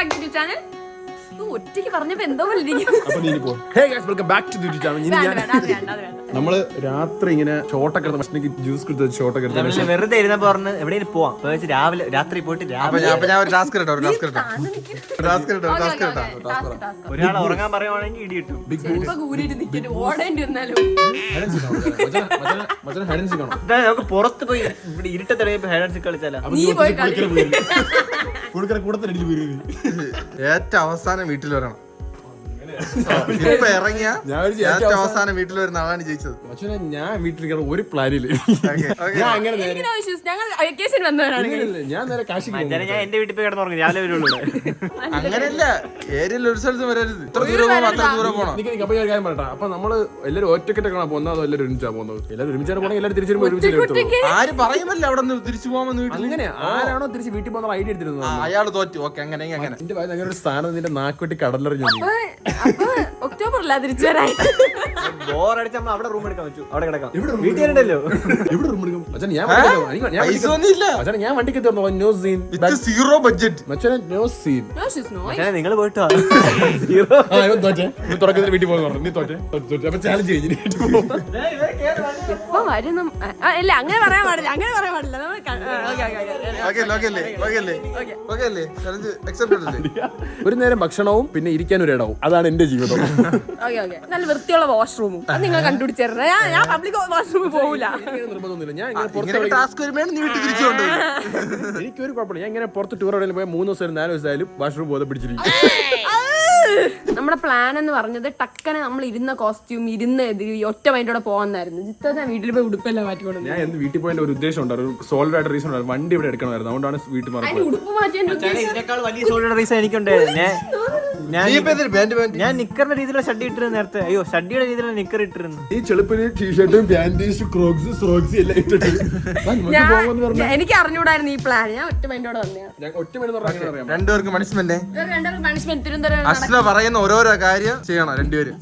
back to the channel. ഒറ്റയ്ക്ക് പറഞ്ഞപ്പോ എന്തോ നമ്മള് രാത്രി ഇങ്ങനെ ഷോട്ടൊക്കെ ജ്യൂസ് കൊടുത്ത് ഷോട്ടൊക്കെ വെറുതെ ഇരുന്നപ്പോ പറഞ്ഞ് എവിടെയും പോവാം രാവിലെ രാത്രി പോയിട്ട് ഒരാൾ ഉറങ്ങാൻ പറയുവാണെങ്കിൽ ഇടി കിട്ടും. നമുക്ക് പുറത്ത് പോയി ഇവിടെ ഇരുട്ടത്തിറങ്ങിയപ്പോ ഹൈഡ് കളിച്ചാലോ. ഏറ്റവും അവസാനം വീട്ടിൽ വരണം. ഇപ്പൊ ഇറങ്ങിയ ഏറ്റവും അവസാനം വീട്ടിൽ വരുന്ന ആളാണ് ജയിച്ചത്. ഞാൻ വീട്ടിൽ ഒരു പ്ലാനില്ല. ഞാൻ നേരെ കാശി ഞാൻ എന്റെ വീട്ടിൽ പോയി കിടന്നുറങ്ങി. രാവിലെ വരുള്ളൂ. അങ്ങനെയല്ല, ഏരിയയിൽ ഒരു സ്ഥലത്ത് വരരുത്. ഇത്ര ദൂരം പോകുമ്പോൾ അത്ര ദൂരം പോകണം. കാര്യം പറയട്ടെ. അപ്പൊ നമ്മള് എല്ലാവരും ഒറ്റക്കെട്ടാണ് പോകുന്നത്, അതോ എല്ലാവരും ഒരുമിച്ചാണ് പോകുന്നത്? എല്ലാവരും ഒരുമിച്ചാണ് പോകുന്നത്. എല്ലാവരും തിരിച്ചു ആര് പറയുമല്ലോ അവിടെ നിന്ന് തിരിച്ചു പോകാമെന്ന്. അങ്ങനെ ആരാണോ തിരിച്ച് വീട്ടിൽ പോകുന്ന ഐഡിയ എടുത്തിരുന്നത് അയാൾ തോറ്റു. ഓക്കെ, അങ്ങനെ അങ്ങനെ അങ്ങനെ ഒരു സ്ഥാനം നിന്റെ നാക്കുവെട്ടി കടലറിഞ്ഞു. ഒക്ടോബറിലാ തിരിച്ചു വരാൻ. ബോറടിച്ച് നമ്മൾ അവിടെ റൂം എടുക്കാൻ പറ്റും. അവിടെ കിടക്കാം. വീട്ടിലുണ്ടല്ലോ. എവിടെ റൂം എടുക്കും? ഞാൻ വണ്ടിക്ക് സീറോ ബഡ്ജറ്റ്. നിങ്ങൾ പോയിട്ടോ തുടക്കത്തിൽ വീട്ടിൽ പോകുന്നു. നീ തോറ്റേ അപ്പൊ ചാലഞ്ച് കഴിഞ്ഞു. അല്ല, അങ്ങനെ പറയാൻ പാടില്ല. അങ്ങനെ പറയാൻ പാടില്ല. ഒരു നേരം ഭക്ഷണവും പിന്നെ ഇരിക്കാൻ ഒരു ഇടവും. അതാണ് എന്റെ ജീവിതം. നല്ല വൃത്തിയുള്ള വാഷ്റൂമും നിങ്ങൾ കണ്ടുപിടിച്ചേരുന്നത്. ഞാൻ പബ്ലിക് വാഷ്റൂമിൽ പോകില്ല. നിർബന്ധമൊന്നുമില്ല. ഞാൻ എനിക്കൊരു കുഴപ്പമില്ല. ഞാൻ ഇങ്ങനെ പുറത്ത് ടൂർ എവിടെയും പോയാൽ 3 ദിവസം 4 ദിവസമായാലും വാഷ്റൂം പോലെ പിടിച്ചിരിക്കും. നമ്മുടെ പ്ലാൻ എന്ന് പറഞ്ഞത് ടക്കനെ നമ്മൾ ഇരുന്ന കോസ്റ്റ്യൂം ഇരുന്ന് ഒറ്റ മൈൻഡോടെ പോകാന്നായിരുന്നു. ജിത്താ വീട്ടിൽ പോയി ഉടുപ്പെല്ലാം മാറ്റിക്കൊണ്ട് ഞാൻ എന്ന് വീട്ടിൽ പോയതിന്റെ ഒരു ഉദ്ദേശം ഉണ്ടായിരുന്നു. ഒരു സോൾഡ് ആയിട്ട് റീസൺ ഉണ്ടായിരുന്നു. വണ്ടി ഇവിടെ എടുക്കണമായിരുന്നു. അതുകൊണ്ടാണ് വീട്ടിൽ മാറി. ഉടുപ്പ് മാറ്റിയ ഇതിനേക്കാൾ വലിയ സോളിഡ് റീസൺ എനിക്കുണ്ട്. ഞാൻ നിക്കറിന്റെ രീതിയിലുള്ള ഷഡ്ഡി ഇട്ടിരുന്നു നേരത്തെ. അയ്യോ, ഷഡ്ഡിയുടെ രീതിയിലുള്ള നിക്കർ ഇട്ടിരുന്നു. ഈ ചെളുപ്പിന് ടീഷർട്ടും പാന്റീസും ക്രോക്സ് എല്ലാം ഇട്ടിട്ട് എനിക്ക് അറിഞ്ഞൂടായിരുന്നു ഈ പ്ലാൻ. ഞാൻ ഒറ്റ മൈൻഡോടെ വന്നതാണ്. രണ്ടുപേർക്ക് പണിഷ്മെന്റ്. തിരുവനന്തപുരം അഷ്ട പറയുന്ന ഓരോരോ കാര്യം ചെയ്യണം രണ്ടുപേരും.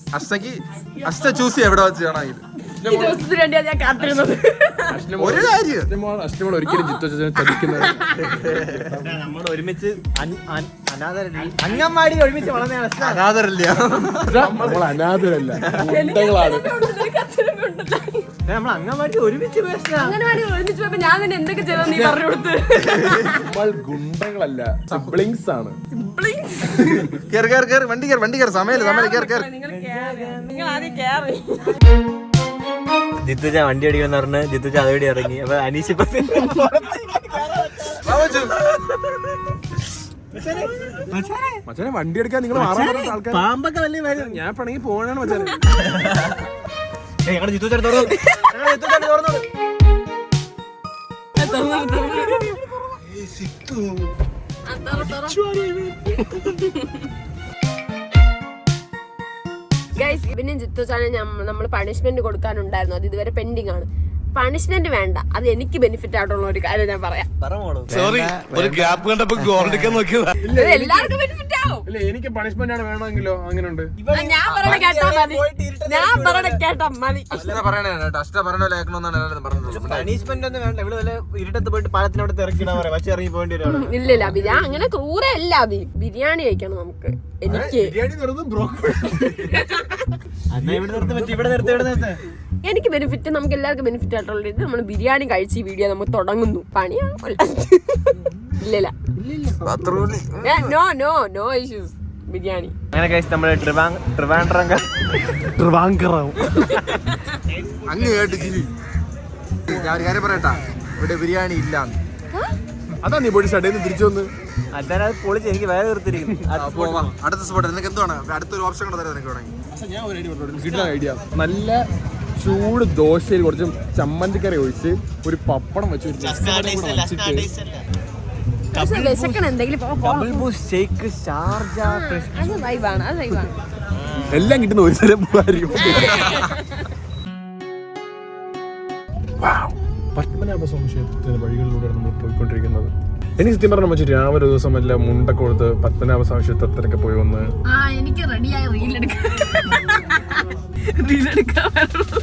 അഷ്ട ചൂസ് എവിടെ വെച്ച് ചെയ്യണം. ഞാൻ കാത്തിരുന്നത് ഒരു കാര്യം അഷ്ടമോൾ ഒരിക്കലും ചതിക്കുന്നത്. നമ്മൾ ഒരുമിച്ച് അംഗൻവാടി ഒരുമിച്ച് വളർന്ന അനാഥരല്ല. നമ്മൾ അനാഥരല്ല, ഗുണ്ടകളാണ്. നമ്മൾ അംഗൻവാടി ഒരുമിച്ച് പോയപ്പോ ഞാൻ തന്നെ എന്തൊക്കെ ചെയ്തോ നീ പറഞ്ഞു കൊടുത്ത്. നമ്മൾ ഗുണ്ടകളല്ല, സിബ്ലിങ്സ് ആണ്. വണ്ടി കയറി സമയം നിങ്ങൾ ആദ്യം കേറി. ജിത്തുജ വണ്ടി അടിക്കാന്ന് പറഞ്ഞ് ജിത്തുജ അതോടെ ഇറങ്ങി. അപ്പൊ അനീഷ് മച്ചാനെ വണ്ടി എടുക്കാൻ നിങ്ങൾ പാമ്പൊക്കെ വലിയ ഞാൻ പണങ്ങി പോകാനാണ് മച്ചാനെ. ഞങ്ങളുടെ ജിത്തുജ തുറന്നു. ഗൈസ്, പിന്നെ ജിത്തു ചാനൽ നമ്മൾ പണിഷ്മെന്റ് കൊടുക്കാനുണ്ടായിരുന്നു. അത് ഇതുവരെ പെൻഡിങ് ആണ്. പണിഷ്മെന്റ് വേണ്ട, അത് എനിക്ക് ബെനിഫിറ്റ് ആയിട്ടുള്ള ഒരു കാര്യം ഞാൻ പറയാം. എല്ലാവർക്കും ബെനിഫിറ്റ് ആവും. എനിക്ക് പണിഷ്മെന്റ് ആണ് വേണമെങ്കിലോ? അങ്ങനെയുണ്ട്. ഞാൻ പറയണ കേട്ടാ മതി. ഞാൻ പറയണ കേട്ടാ മതി. പണിഷ്മെന്റ് ഒന്നും വേണ്ട. ഇവിടെ വല്ല ഇരുട്ടത്ത് പോയിട്ട് പാലത്തിനോട് ഇറക്കിടാ പറയാം. പക്ഷെ ഇറങ്ങി പോകേണ്ടി വരും. ഇല്ലില്ല അഭി, ഞാൻ അങ്ങനെ ക്രൂരല്ല അഭി. ബിരിയാണി കഴിക്കണം നമുക്ക്. എനിക്ക് എനിക്ക് ബെനിഫിറ്റ്, നമുക്ക് എല്ലാവർക്കും ബെനിഫിറ്റ് ആയിട്ടുള്ള ഇത് നമ്മൾ ബിരിയാണി കഴിച്ച് ഈ വീഡിയോ നമ്മൾ തുടങ്ങുന്നു. പണിയാ ഇല്ലല്ല, നോ ഇഷ്യൂസ്. ബിരിയാണി അങ്ങനെ കഴിച്ച് നമ്മള് ട്രിവാൻഡ്രം അങ്ങ് കേട്ട് ഞാൻ ഒരു കാര്യം പറയട്ടാ, ഇവിടെ ബിരിയാണി ഇല്ല. അതാ നീ പോയി ഷഡേന്ന് തിരിച്ചു വന്ന്. അതാണ് അത് പൊളിച്ച് എനിക്ക് വേറെ തീർത്തിരിക്കുന്നു. അടുത്ത സ്പോട്ട് നിനക്ക് എന്താണ്? അടുത്തൊരു ഓപ്ഷൻ കൂടെ തരാം നിനക്ക് വേണമെങ്കിൽ. ഐഡിയ, നല്ല ചൂട് ദോശയിൽ കുറച്ച് ചമ്മന്തിക്കറി ഒഴിച്ച് ഒരു പപ്പടം വെച്ച് എല്ലാം കിട്ടുന്ന ഒരു സ്ഥലം പത്മനാഭസ്വാമി ക്ഷേത്രത്തിന്റെ വഴികളിലൂടെയാണ് നമ്മൾ പോയിക്കൊണ്ടിരിക്കുന്നത്. എനിക്ക് സത്യം പറഞ്ഞ വെച്ചാൽ രാവിലെ ഒരു ദിവസം വല്ല മുണ്ടൊക്കെ കൊടുത്ത് പത്മനാഭസ്വാമി ക്ഷേത്രത്തിലൊക്കെ പോയി വന്ന് എനിക്ക് റെഡിയായി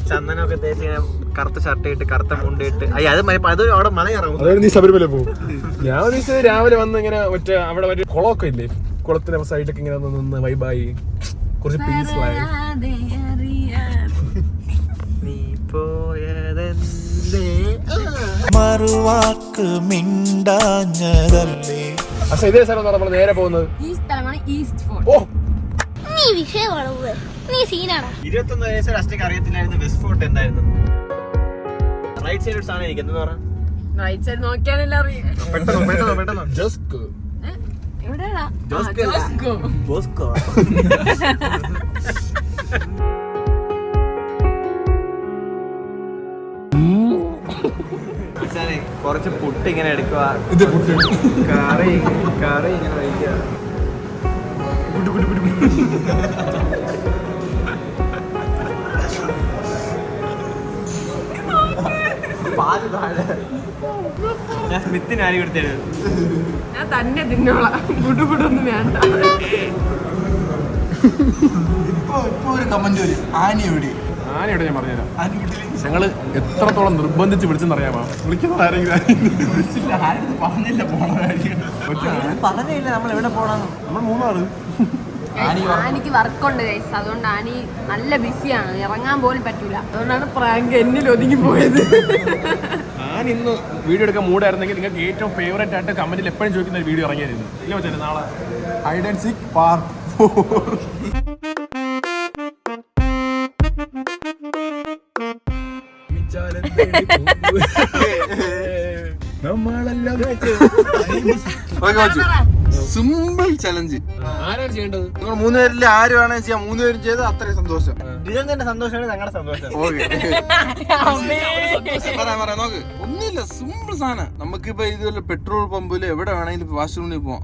ചന്ദനമൊക്കെ തേച്ച് കറുത്ത ഷർട്ട് ഇട്ട് കറുത്ത മുണ്ടിട്ട് അത് അവിടെ മല ഇറങ്ങും. അതായത് നീ ശബരിമല പോകും. ഞാൻ ഒരു ദിവസം രാവിലെ വന്ന് ഇങ്ങനെ അവിടെ കുളമൊക്കെ ഇല്ലേ, കുളത്തിന്റെ സൈഡിലൊക്കെ ഇങ്ങനെ നിന്ന് വൈബായി കുറച്ച് പീസ്ഫുള്ളായി. മറുവാക്ക് മിണ്ടാഞ്ഞതല്ലേ. പക്ഷെ ഇതേ സ്ഥലം നമ്മൾ നേരെ പോകുന്നത് ഈ സ്ഥലമാണ് ഈസ്റ്റ് ഫോർട്ട്. ഓ നീ വിഷയമാണ് നീ സീനാണ്. 21 വയസ്സ് അഷ്ടക്ക് അറിയത്തില്ലായിരുന്നു വെസ്റ്റ് ഫോർട്ട് എന്തായിരുന്നു. റൈറ്റ് സൈഡ് ഒരു സാധനം എനിക്ക് എന്താ പറയാ, റൈറ്റ് സൈഡ് നോക്കിയാണെല്ലാം അറിയാം. പെട്ടെന്ന് ജസ്റ്റ് എവിടെയാടാ? ജോസ്കോ അല്ല. ജോസ്കോ. ബോസ്കോ. കുറച്ച് പുട്ട് ഇങ്ങനെ എടുക്കുക, കറി ഇങ്ങനെ കഴിക്കുക. പാല് താഴെ. ഞാൻ സ്മിത്തിന് ആര് കൊടുത്തത്? ഞാൻ തന്നെ തിന്നോളാം, ഗുഡുഗുഡൊന്നും വേണ്ട. ഇപ്പൊ ഒരു കമന്റ് വരും, ആനി എവിടെ? ആനയോടെ ഞാൻ പറഞ്ഞുതരാം. ഞങ്ങള് എത്രത്തോളം നിർബന്ധിച്ച് വിളിച്ചെന്നറിയാമോ? വിളിക്കുന്ന ആരെങ്കിലും പറഞ്ഞില്ല പോണ കാര്യം. പറഞ്ഞില്ല നമ്മൾ എവിടെ പോണെന്ന്. നമ്മൾ 3 ആള്. ആനിക്ക് വർക്കുണ്ട് ഗൈസ്, അതുകൊണ്ട് ആനി നല്ല ബിസിയാണ്, ഇറങ്ങാൻ പോലും പറ്റൂല. അതുകൊണ്ടാണ് പ്രാങ്ക് എന്നിൽ ഒതുങ്ങി പോയത്. ഞാൻ ഇന്ന് വീഡിയോ എടുക്കാൻ മൂടായിരുന്നെങ്കിൽ നിങ്ങൾക്ക് ഏറ്റവും ഫേവറേറ്റ് ആയിട്ട് കമന്റിൽ എപ്പോഴും ചോദിക്കുന്ന ഒരു വീഡിയോ ഇറങ്ങിയായിരുന്നു. ഇല്ല വെച്ചാൽ നാളെ hide and seek part 4. Simple challenge. ആരാണ് ചെയ്യേണ്ടത്? നിങ്ങൾ 3 പേരിൽ ആര് വേണമെങ്കിൽ ചെയ്യാം. 3 പേരും ചെയ്ത് അത്രയും സന്തോഷം. ഡിജന്റെ സന്തോഷമാണ് ഞങ്ങളുടെ സന്തോഷം. പറയാം നോക്ക്, ഒന്നുമില്ല, സിമ്പിൾ സാധനം. നമുക്കിപ്പോ ഇതുപോലെ പെട്രോൾ പമ്പിൽ എവിടെ വേണമെങ്കിലും വാഷ്റൂമിൽ പോവാം.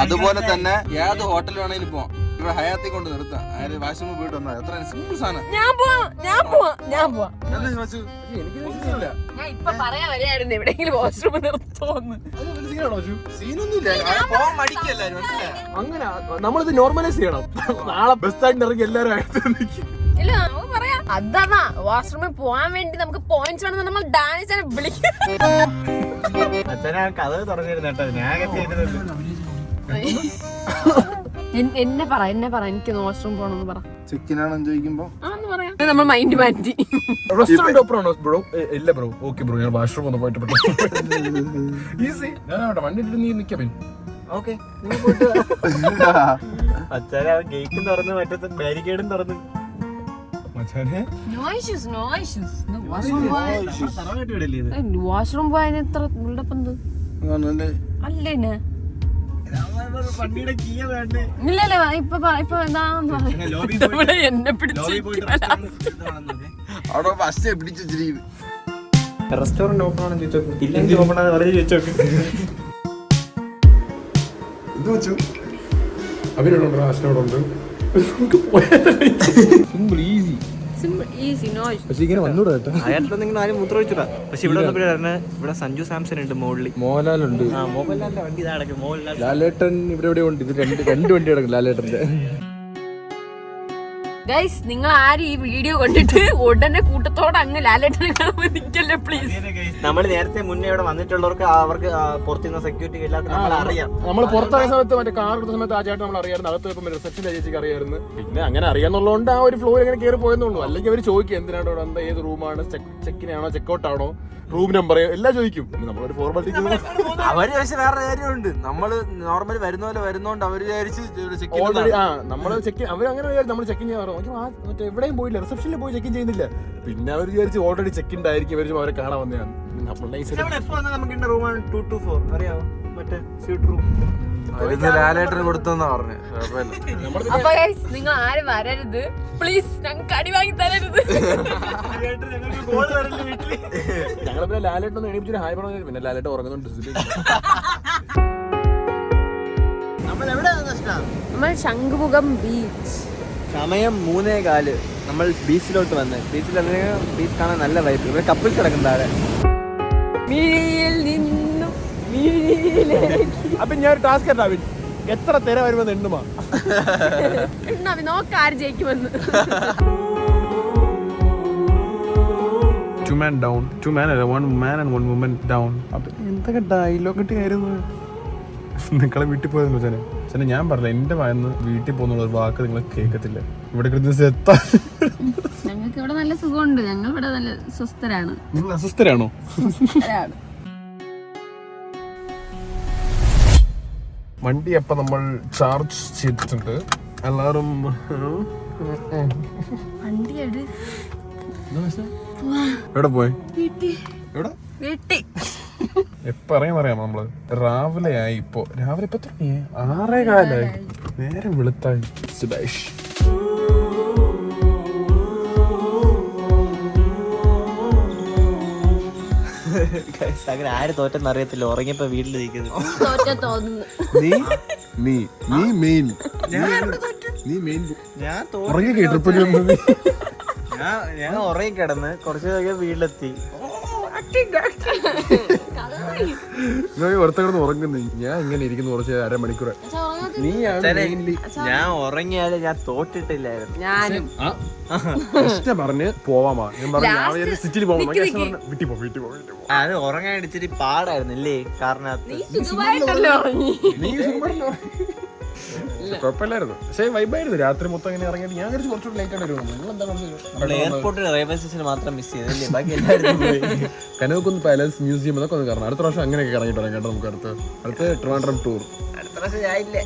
അതുപോലെ തന്നെ ഏത് ഹോട്ടലിൽ വേണമെങ്കിലും പോവാം. ഇവിടെ ഹയാത്തി കൊണ്ട് നിർത്താം. അതായത് വാഷ്റൂമിൽ പോയിട്ട് വന്നാൽ അത്ര സിമ്പിൾ സാധനം. ഞാൻ പോവാ. ഞാൻ ഇപ്പൊ പറയാൻ വരെയായിരുന്നു എവിടെയെങ്കിലും വാഷ്റൂം നിർത്തോന്ന്. സീനൊന്നുമില്ല, പോവാൻ മടിക്കല്ലാരും, മനസ്സിലായോ? അങ്ങനെ നമ്മളിത് നോർമലൈസ് ചെയ്യണം. നാളെ ബസ് സ്റ്റാൻഡിൽ ഇറങ്ങി എല്ലാവരും ഇല്ല, നമുക്ക് പറയാം. അതാ വാഷ്റൂമിൽ പോവാൻ വേണ്ടി നമുക്ക് പോയിന്റ്സ് വേണമെന്ന് നമ്മൾ ഡാൻസ് വിളിക്കും. അച്ഛനാ കഥ തുറന്നിരുന്നു കേട്ടോ, ഞാൻ എന്നെ പറ എനിക്ക് വാഷ്റൂം പോണെന്ന് പറ. ചെക്കിനാണെന്ന് ചോദിക്കുമ്പോ ആന്ന് പറയാം. നമ്മൾ മൈൻഡ് മാറ്റി. റെസ്റ്റോറന്റ് ഓപ്പൺ ആണോ ബ്രോ? ഇല്ല ബ്രോ. ഓക്കെ ബ്രോ, ഞാൻ വാഷ്റൂം ഒന്ന് പോയിട്ട് ഈസി. ഞാൻ വണ്ടി നീ നിൽക്കാം. ഓക്കെ അച്ഛനാ ഗേറ്റും തുറന്ന് മറ്റേ ബാരിക്കേഡും തുറന്ന്. വാഷ്റൂം പോയതിന് എത്ര ബിൽഡപ്പ് എന്ത് അല്ലേ? ഇല്ലല്ല ഇപ്പൊ എന്താ എന്നെ അവിടെ ബസ് പിടിച്ചിരിക്കും. റെസ്റ്റോറന്റ് ഓപ്പൺ ആണെന്ന് ചോദിച്ചോക്ക്, ഇല്ലെങ്കിൽ ഓപ്പൺ ആണെന്ന് പറഞ്ഞ് ചോദിച്ചോക്ക്. ഇത് വെച്ചു അവരോടുണ്ട്, ആശനോടുണ്ട്. Simple easy. പക്ഷെ ഇങ്ങനെ വന്നൂടാ കേട്ടോ. അയാളൊന്നും ആരും മൂത്രമൊഴിച്ചിടാ. പക്ഷെ ഇവിടെ വന്നപ്പോഴാണ് ഇവിടെ സഞ്ജു സാംസൺ ഉണ്ട്, മോളിൽ മോഹൻലാലുണ്ട്. മോഹൻലാലിന്റെ വണ്ടി ഇതാ കിടക്കും. മോഹൻലാൽ ലാലേട്ടൻ ഇവിടെ എവിടെ ഉണ്ട്. ഇത് രണ്ട് വണ്ടി കിടക്കും ലാലേട്ടന്റെ. ഗൈസ്, നിങ്ങൾ ആരും ഈ വീഡിയോ കണ്ടിട്ട് ഉടനെ കൂട്ടത്തോടെ അങ്ങ് ലാലേട്ടനെ കാണുമ്പോൾ നിൽക്കല്ലേ പ്ലീസ്. നമ്മൾ നേരത്തെ മുന്നേ ഇവിടെ വന്നിട്ടുള്ളവർക്ക് അവർക്ക് പുറത്തുനിന്ന് സെക്യൂരിറ്റി എല്ലാത്തിനും നമ്മൾ അറിയാം. നമ്മൾ പുറത്തായ സമയത്ത് മറ്റേ കാർ എടുത്ത സമയത്ത് ആ ചേട്ടൻ നമ്മൾ അറിയായിരുന്നു. അകത്ത് ഇപ്പം റിസപ്ഷൻ ചേച്ചിക്ക് അറിയായിരുന്നു. പിന്നെ അങ്ങനെ അറിയാന്നുള്ളതുകൊണ്ട് ആ ഒരു ഫ്ലോയിൽ അങ്ങനെ കയറി പോയെന്നുള്ളൂ. അല്ലെങ്കിൽ അവർ ചോദിക്കും എന്തിനാണ് ഇവിടെ, എന്താ ഏത് റൂമാണ്, ചെക്കിനാണോ ചെക്കൗട്ട് ആണോ, റൂം നമ്പർ എല്ലാം ചോദിക്കും. നമ്മളൊരു ഫോർമാലിറ്റി. അവര് പക്ഷെ വേറെ കാര്യമുണ്ട്. നമ്മള് നോർമലി വരുന്ന പോലെ വരുന്നോണ്ട് അവര് വിചാരിച്ച് ഓൾറെഡി നമ്മള് ചെക്ക് അവർ അങ്ങനെ വിചാരിച്ചു നമ്മൾ ചെക്കിൻ ചെയ്യാറോ മറ്റേ എവിടെയും പോയില്ല, റിസപ്ഷനിൽ പോയി ചെക്കിൻ ചെയ്യുന്നില്ല. പിന്നെ അവർ വിചാരിച്ച് ഓൾറെഡി ചെക്കിൻ ആയിരിക്കും അവരും അവരെ കാണാൻ വന്നതാണ്. നമുക്ക് റൂമാണ് 224 അറിയാമോ, മറ്റേ സ്യൂട്ട് റൂം. ലാലേട്ടന് കൊടുത്തെന്നാ പറഞ്ഞേ. അപ്പൊ ഗൈസ്, നിങ്ങൾ ആരും വരരുത് പ്ലീസ്, ഞങ്ങൾക്ക് അടി വാങ്ങി തരരുത്. ഞങ്ങൾ പിന്നെ ലാലേട്ടൊന്ന് എണീപ്പിച്ചിട്ട് ഹായ് പറഞ്ഞു. പിന്നെ ലാലേട്ട് ഉറങ്ങുന്നുണ്ട്. നമ്മൾ ശംഖുമുഖം ബീച്ച്. സമയം 3:15. നമ്മൾ ബീച്ചിലോട്ട് വന്ന് ബീച്ചിൽ ബീച്ച് കാണാൻ നല്ല വൈബ്. ഇവിടെ കപ്പിൾസ് കിടക്കും താഴെ. മിഴിയിൽ നിന്നും മിഴിയിലേക്ക്. അപ്പൊ ഞാൻ ഒരു ടാസ്ക് ഉണ്ടാവും, എത്ര തിര വരുമെന്ന് എണ്ണുമാ. നോക്കാര് ജയിക്കുമെന്ന്. 2 men down, 2 men അല്ല, 1 man and 1 woman down. അപ്പൊ എന്തൊക്കെ ഡയലോഗ് കിട്ടിയായിരുന്നു. നിങ്ങളെ വീട്ടിൽ പോയതെന്ന് വെച്ചാൽ ചേട്ടാ ഞാൻ പറഞ്ഞില്ല, എന്റെ വായന്ന് വീട്ടിൽ പോകുന്നുള്ള ഒരു വാക്ക് നിങ്ങൾ കേൾക്കത്തില്ല. ഇവിടെ കിടന്ന് സെത്താ. ഞങ്ങൾക്ക് ഇവിടെ നല്ല സുഖമുണ്ട്, ഞങ്ങൾ ഇവിടെ നല്ല സ്വസ്ഥരാണ്. നിങ്ങൾ അസ്വസ്ഥരാണോ? വണ്ടി അപ്പൊ നമ്മൾ ചാർജ് ചെയ്തിട്ടുണ്ട്. എല്ലാരും എവിടെ പോയി? എവിടെ? എപ്പ അറിയാമോ നമ്മള്? രാവിലെ ആയി. രാവിലെ ഇപ്പൊ 6:15 നേരം വെളുത്തായി. സുബേഷ് അങ്ങനെ ആര് തോറ്റെന്ന് അറിയത്തില്ല. ഉറങ്ങിയപ്പോ വീട്ടിൽ ഞാൻ ഉറങ്ങി കിടന്ന് കുറച്ച് കഴിഞ്ഞ വീട്ടിലെത്തി. ഒരുത്തകിടന്ന് ഉറങ്ങുന്നു. ഞാൻ ഇങ്ങനെ ഇരിക്കുന്നു കുറച്ച് അരമണിക്കൂർ. ഞാൻ ഉറങ്ങിയാലും ഞാൻ തോറ്റിട്ടില്ലായിരുന്നു. ഞാനും പറഞ്ഞ് പോവാമാ. ഞാൻ പറഞ്ഞു സിറ്റിയിൽ പോവാ. വീട്ടിൽ പോ. അത് ഉറങ്ങാൻ ഇടിച്ചിട്ട് പാടായിരുന്നു ഇല്ലേ കാറിനകത്ത്. കുഴപ്പമില്ലായിരുന്നു, പക്ഷേ വൈബായിരുന്നു. രാത്രി മൊത്തം ഇങ്ങനെ ഇറങ്ങിയിട്ട് ഞാൻ കുറച്ചുകൂടി ലേറ്റ് ആയിട്ട് വരുന്നു. നിങ്ങൾ എന്താ എയർപോർട്ടിൽ റെയിൽവേ സ്റ്റേഷൻ മാത്രം മിസ് ചെയ്തല്ലേ, ബാക്കി എല്ലാവരും കനകക്കുന്ന് പാലസ് മ്യൂസിയം അതൊക്കെ ഒന്ന് കാരണം. അടുത്ത പ്രാവശ്യം അങ്ങനെയൊക്കെ ഇറങ്ങിയിട്ട് വരാം കേട്ടോ. നമുക്ക് അടുത്ത ട്രിവാൻഡ്രം ടൂർ അടുത്ത പ്രാവശ്യം ആയില്ലേ.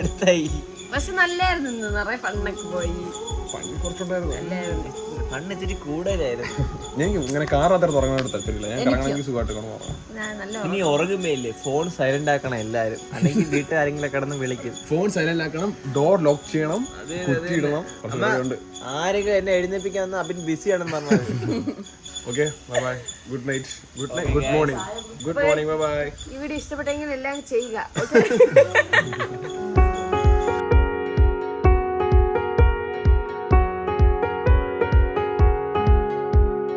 അടുത്തായി. പക്ഷെ നല്ലായിരുന്നു, നിറയെ ഫണ്ണൊക്കെ പോയി. ഫണ്ണ് ഇച്ചിരി കൂടുതലായിരുന്നു. എനിക്ക് ഇങ്ങനെ കാറകത്ത് തുടങ്ങാനായിട്ട് താല്പര്യമില്ല. ഞാൻ കറങ്ങണമെങ്കിൽ സുഖമായിട്ട് കാണും. ഇനി ഉറങ്ങുമ്പോ ഇല്ലേ ഫോൺ സൈലന്റ് ആക്കണം എല്ലാരും, അല്ലെങ്കിൽ വീട്ടുകാരെങ്കിലും കിടന്ന് വിളിക്കും. ഫോൺ സൈലന്റ് ആക്കണം, ഡോർ ലോക്ക് ചെയ്യണം, കുറ്റിയിടണം. ആരെങ്കിലും എന്നെ എഴുന്നേപ്പിക്കാൻ അബിൻ ബിസി ആണെന്ന് പറഞ്ഞത്. Okay, bye bye, good night, good morning, bye bye. ഈ വീഡിയോ ഇഷ്ടപ്പെട്ടെങ്കിൽ എല്ലാം ചെയ്യുക.